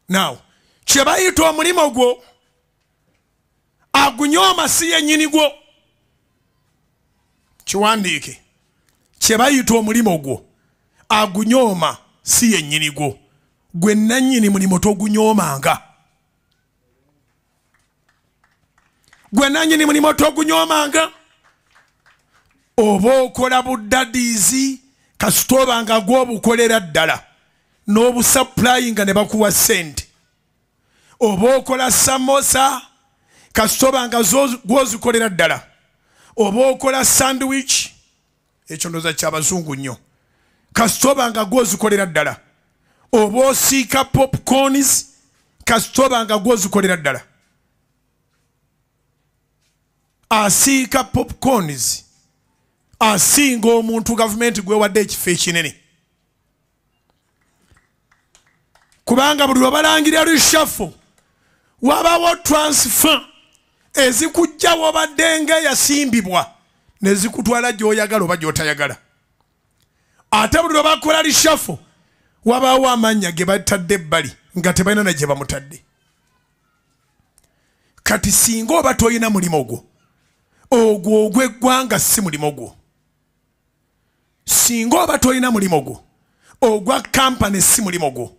Now, Kyebayita omulimo gwo agunyooma si yennyini gwo. Kiwandiike. Kyebayita omulimo gwo agunyooma si yennyini gwo. Gwe nannyini mulimo togunyoomanga. Gwe nannyini mulimo togunyoomanga. Oba okola buddadiizi kasita obanga gw'obukolera ddala n'obusapulayinga ne bakuwa ssente. Oba okola samosa kasita obanga gw'ozikolera ddala. Oba okola sandwich, ekyo ndowooza ky'abazungu nnyo, kasita obanga gw'ozikolera ddala. Oba osiika popcorns kasita obanga gw'ozikolera ddala. Asiika popcorns asinga omuntu gavumenti gwewadde ekifo ekinene. Kubanga buli lwe balangira reshuffle wabawo transfer ezikujja wabadde ng'eyasimbibwa ne zikutwala gy'oyagala oba gy'otayagala. Ate buli lwe bakola reshuffle wabawo amannya ge batadde ebbali nga tebalina na gye bamutadde. Kati singa oba toyina mulimo gwo, ogwo ogw'eggwanga si mulimo gwo. Singa oba toyina mulimo gwo, ogwa kampani si mulimo gwo.